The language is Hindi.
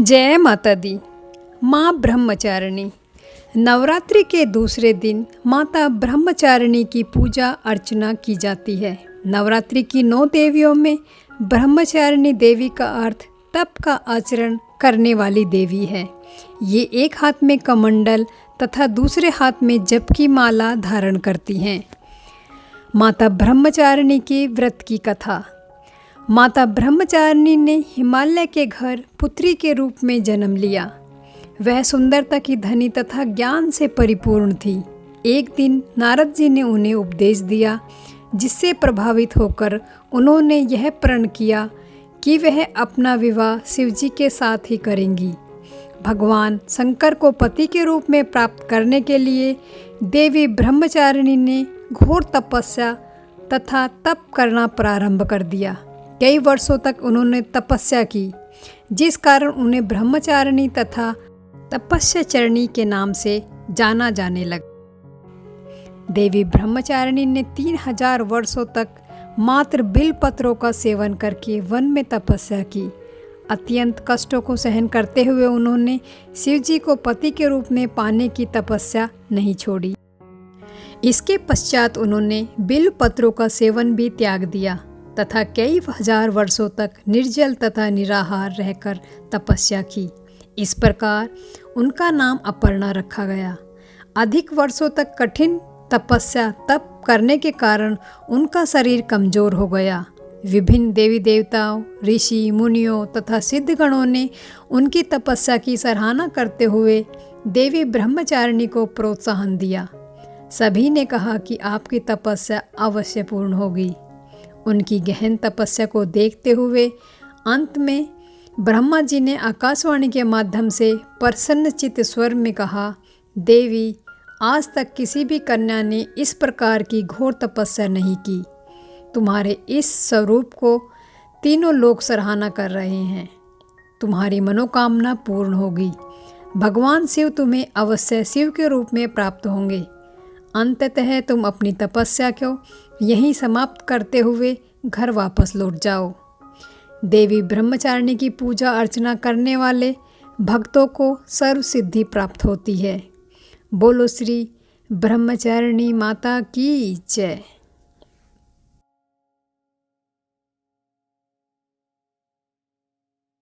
जय माता दी। माँ ब्रह्मचारिणी। नवरात्रि के दूसरे दिन माता ब्रह्मचारिणी की पूजा अर्चना की जाती है। नवरात्रि की 9 देवियों में ब्रह्मचारिणी देवी का अर्थ तप का आचरण करने वाली देवी है। ये एक हाथ में कमंडल तथा दूसरे हाथ में जप की माला धारण करती हैं। माता ब्रह्मचारिणी की व्रत की कथा। माता ब्रह्मचारिणी ने हिमालय के घर पुत्री के रूप में जन्म लिया। वह सुंदरता की धनी तथा ज्ञान से परिपूर्ण थी। एक दिन नारद जी ने उन्हें उपदेश दिया, जिससे प्रभावित होकर उन्होंने यह प्रण किया कि वह अपना विवाह शिवजी के साथ ही करेंगी। भगवान शंकर को पति के रूप में प्राप्त करने के लिए देवी ब्रह्मचारिणी ने घोर तपस्या तथा तप करना प्रारंभ कर दिया। कई वर्षों तक उन्होंने तपस्या की, जिस कारण उन्हें ब्रह्मचारिणी तथा तपस्याचरणी के नाम से जाना जाने लगा। देवी ब्रह्मचारिणी ने 3000 वर्षों तक मात्र बिलपत्रों का सेवन करके वन में तपस्या की। अत्यंत कष्टों को सहन करते हुए उन्होंने शिवजी को पति के रूप में पाने की तपस्या नहीं छोड़ी। इसके पश्चात उन्होंने बिलपत्रों का सेवन भी त्याग दिया तथा कई हजार वर्षों तक निर्जल तथा निराहार रहकर तपस्या की। इस प्रकार उनका नाम अपर्णा रखा गया। अधिक वर्षों तक कठिन तपस्या तप करने के कारण उनका शरीर कमजोर हो गया। विभिन्न देवी देवताओं, ऋषि मुनियों तथा सिद्धगणों ने उनकी तपस्या की सराहना करते हुए देवी ब्रह्मचारिणी को प्रोत्साहन दिया। सभी ने कहा कि आपकी तपस्या अवश्य पूर्ण होगी। उनकी गहन तपस्या को देखते हुए अंत में ब्रह्मा जी ने आकाशवाणी के माध्यम से प्रसन्नचित्त स्वर में कहा, देवी, आज तक किसी भी कन्या ने इस प्रकार की घोर तपस्या नहीं की। तुम्हारे इस स्वरूप को तीनों लोग सराहना कर रहे हैं। तुम्हारी मनोकामना पूर्ण होगी। भगवान शिव तुम्हें अवश्य शिव के रूप में प्राप्त होंगे। अंततः तुम अपनी तपस्या को यहीं समाप्त करते हुए घर वापस लौट जाओ। देवी ब्रह्मचारिणी की पूजा अर्चना करने वाले भक्तों को सर्व सिद्धि प्राप्त होती है। बोलो श्री ब्रह्मचारिणी माता की जय।